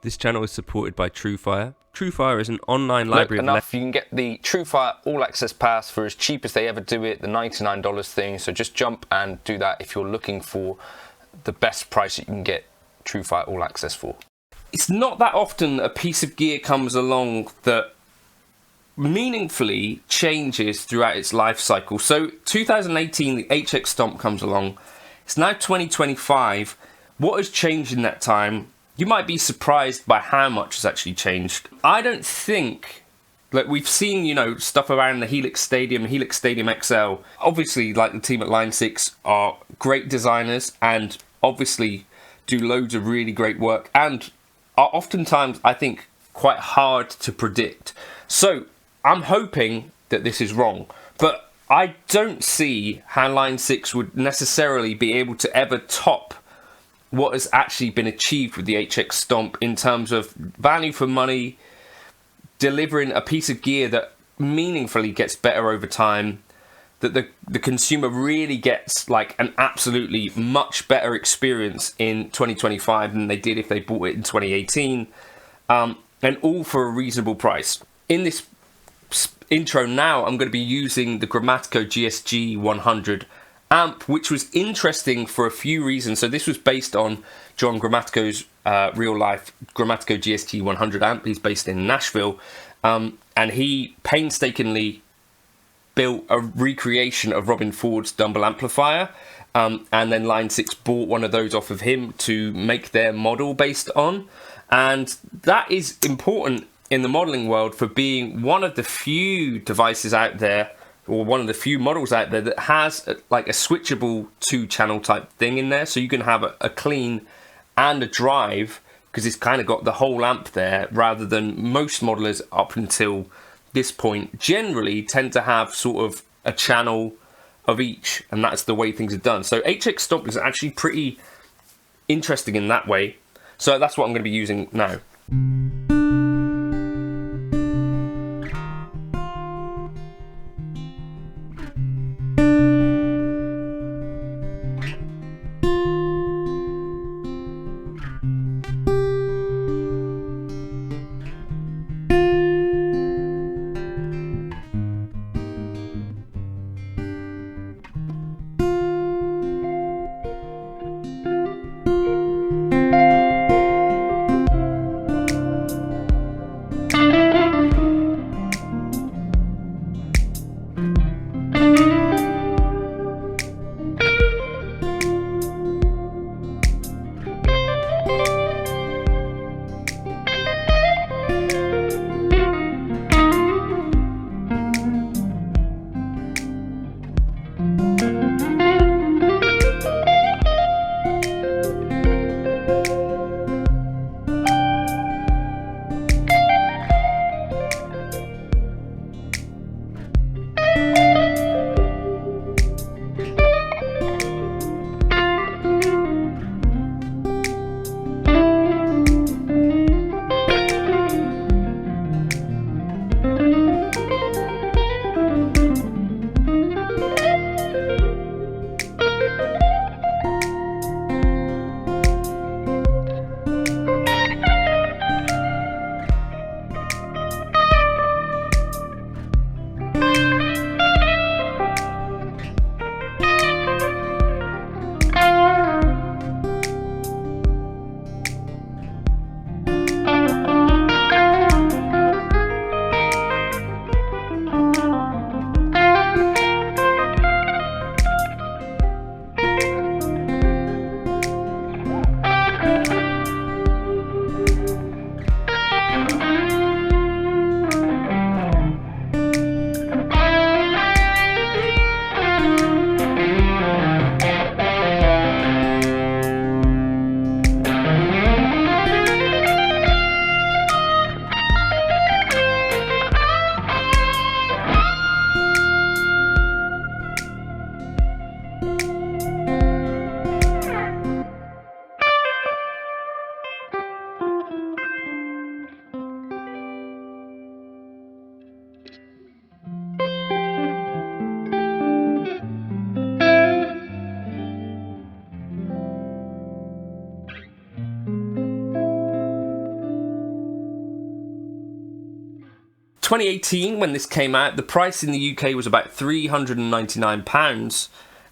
This channel is supported by Truefire. Truefire is an online library enough. You can get the Truefire All Access Pass for as cheap as they ever do it, the $99 thing. So just jump and do that if you're looking for the best price you can get Truefire All Access for. It's not that often a piece of gear comes along that meaningfully changes throughout its life cycle. So 2018, the HX Stomp comes along. It's now 2025. What has changed in that time? You might be surprised by how much has actually changed. I don't think, like, we've seen, you know, stuff around the Helix Stadium XL. Obviously, like, the team at Line 6 are great designers and obviously do loads of really great work and are oftentimes, I think, quite hard to predict. So I'm hoping that this is wrong, but I don't see how Line 6 would necessarily be able to ever top what has actually been achieved with the HX Stomp in terms of value for money, delivering a piece of gear that meaningfully gets better over time, that the consumer really gets like an absolutely much better experience in 2025 than they did if they bought it in 2018, and all for a reasonable price. In this intro now, I'm going to be using the Grammatico GSG 100 amp, which was interesting for a few reasons. So this was based on John Grammatico's real life Grammatico GST 100 amp. He's based in Nashville, and he painstakingly built a recreation of Robin Ford's Dumble amplifier, and then Line 6 bought one of those off of him to make their model based on. And that is important in the modeling world for being one of the few devices out there, or one of the few models out there that has like a switchable 2-channel type thing in there. So you can have a clean and a drive, because it's kind of got the whole amp there, rather than most modelers up until this point generally tend to have sort of a channel of each, and that's the way things are done. So HX Stomp is actually pretty interesting in that way. So that's what I'm going to be using now. 2018, when this came out, the price in the UK was about £399.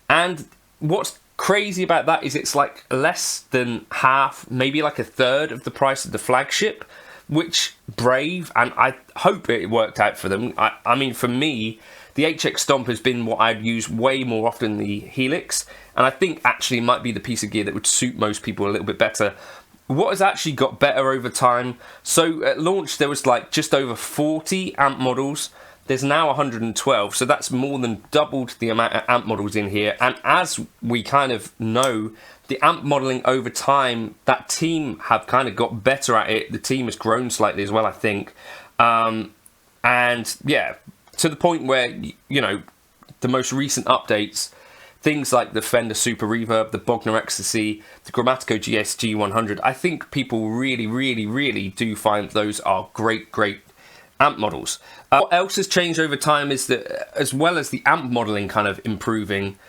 And what's crazy about that is it's like less than half, maybe like a third of the price of the flagship, which brave, and I hope it worked out for them. I mean, for me, the HX Stomp has been what I'd use way more often than the Helix, and I think actually it might be the piece of gear that would suit most people a little bit better. What has actually got better over time? So at launch there was like just over 40 amp models. There's now 112, so that's more than doubled the amount of amp models in here. And as we kind of know, the amp modeling over time, that team have kind of got better at it. The team has grown slightly as well, I think. And yeah, to the point where, you know, the most recent updates, things like the Fender Super Reverb, the Bogner Ecstasy, the Grammatico GSG 100, I think people really do find those are great amp models. What else has changed over time is that, as well as the amp modeling kind of improving,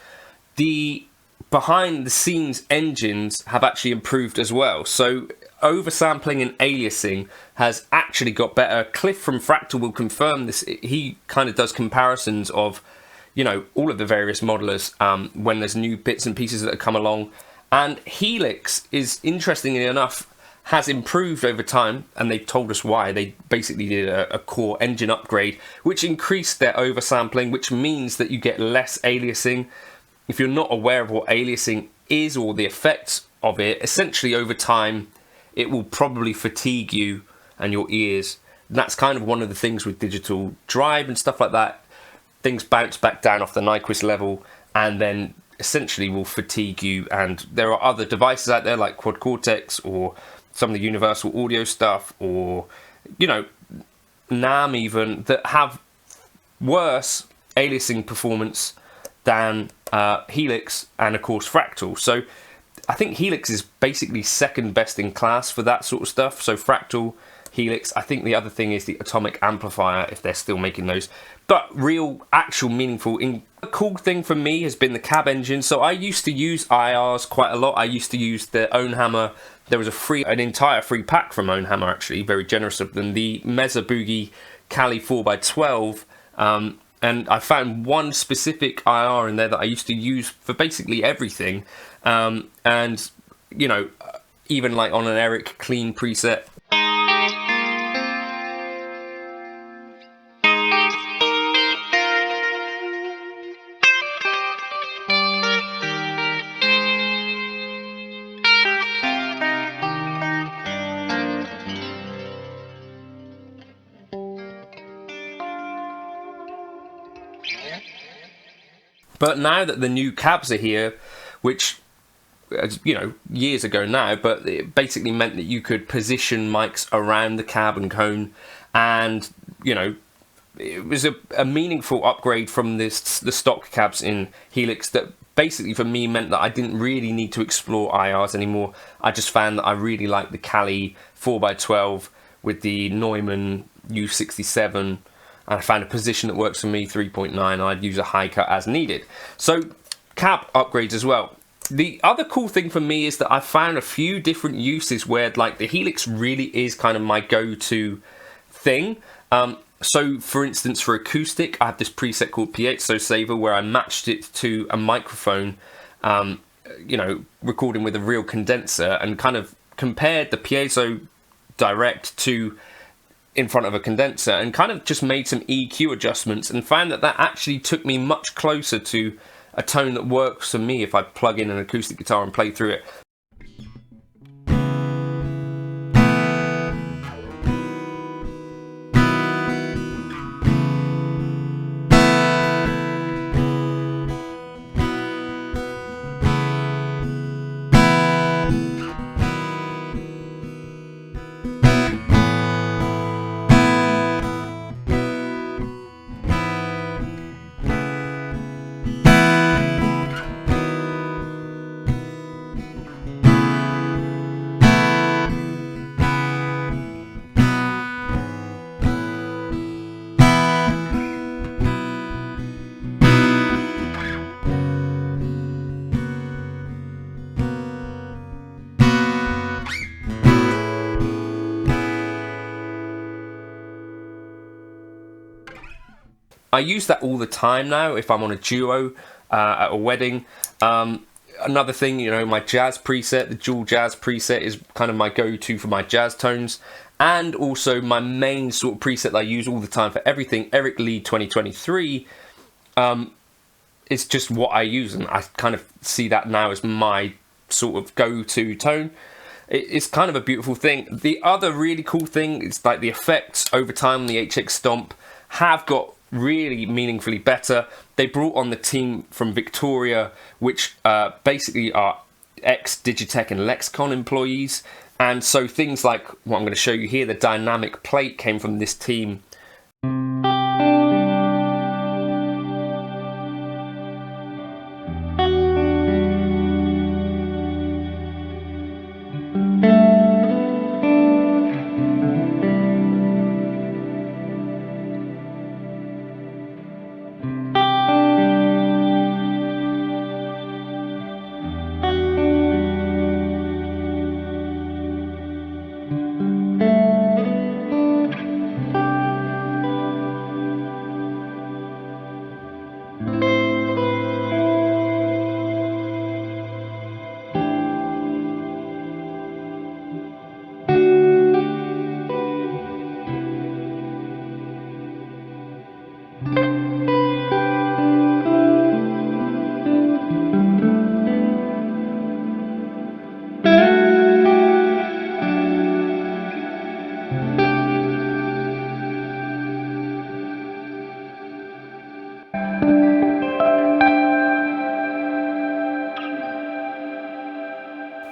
the behind the scenes engines have actually improved as well. So oversampling and aliasing has actually got better. Cliff from Fractal will confirm this. He kind of does comparisons of, you know, all of the various modelers when there's new bits and pieces that have come along. And Helix is, interestingly enough, has improved over time, and they've told us why. They basically did a core engine upgrade, which increased their oversampling, which means that you get less aliasing. If you're not aware of what aliasing is or the effects of it, essentially over time, it will probably fatigue you and your ears. And that's kind of one of the things with digital drive and stuff like that. Things bounce back down off the Nyquist level and then essentially will fatigue you. And there are other devices out there like Quad Cortex or some of the Universal Audio stuff, or, you know, NAM even, that have worse aliasing performance than Helix and of course Fractal. So I think Helix is basically second best in class for that sort of stuff. So Fractal, Helix, I think the other thing is the Atomic Amplifier, if they're still making those. But real, actual, meaningful, a cool thing for me has been the cab engine. So I used to use IRs quite a lot. I used to use the Ownhammer. There was an entire free pack from Ownhammer, actually, very generous of them. The Mesa Boogie Cali 4x12. And I found one specific IR in there that I used to use for basically everything. And, you know, even like on an Eric clean preset. But now that the new cabs are here, which, you know, years ago now, but it basically meant that you could position mics around the cab and cone, and, you know, it was a meaningful upgrade from the stock cabs in Helix that basically for me meant that I didn't really need to explore IRs anymore. I just found that I really liked the Cali 4x12 with the Neumann U67. And I found a position that works for me, 3.9. I'd use a high cut as needed. So cab upgrades as well. The other cool thing for me is that I found a few different uses where, like, the Helix really is kind of my go-to thing. So for instance, for acoustic, I have this preset called Piezo Saver where I matched it to a microphone, you know, recording with a real condenser, and kind of compared the piezo direct to in front of a condenser and kind of just made some EQ adjustments and found that that actually took me much closer to a tone that works for me if I plug in an acoustic guitar and play through it. I use that all the time now if I'm on a duo at a wedding. Another thing, you know, my jazz preset, the dual jazz preset is kind of my go-to for my jazz tones. And also my main sort of preset that I use all the time for everything, Eric Lee 2023, it's just what I use, and I kind of see that now as my sort of go-to tone. It's kind of a beautiful thing. The other really cool thing is like the effects over time on the HX Stomp have got really meaningfully better. They brought on the team from Victoria, which basically are ex-Digitech and Lexicon employees. And so things like what I'm going to show you here, the dynamic plate came from this team.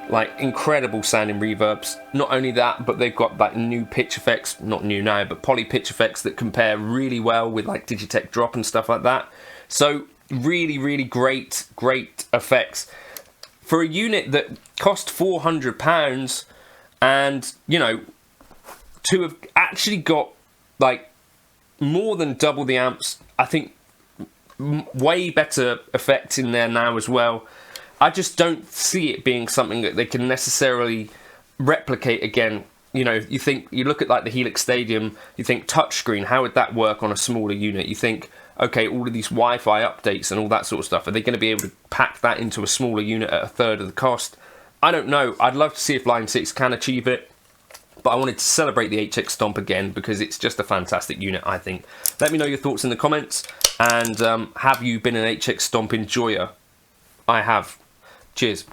Like incredible sounding reverbs. Not only that, but they've got like new pitch effects, not new now, but poly pitch effects that compare really well with like Digitech drop and stuff like that. So really great effects for a unit that cost £400, and you know, to have actually got like more than double the amps. I think way better effects in there now as well. I just don't see it being something that they can necessarily replicate again. You know, you look at like the Helix Stadium, you think touchscreen, how would that work on a smaller unit? You think, okay, all of these Wi-Fi updates and all that sort of stuff, are they going to be able to pack that into a smaller unit at a third of the cost? I don't know. I'd love to see if Line 6 can achieve it, but I wanted to celebrate the HX Stomp again because it's just a fantastic unit, I think. Let me know your thoughts in the comments, and have you been an HX Stomp enjoyer? I have. Cheers.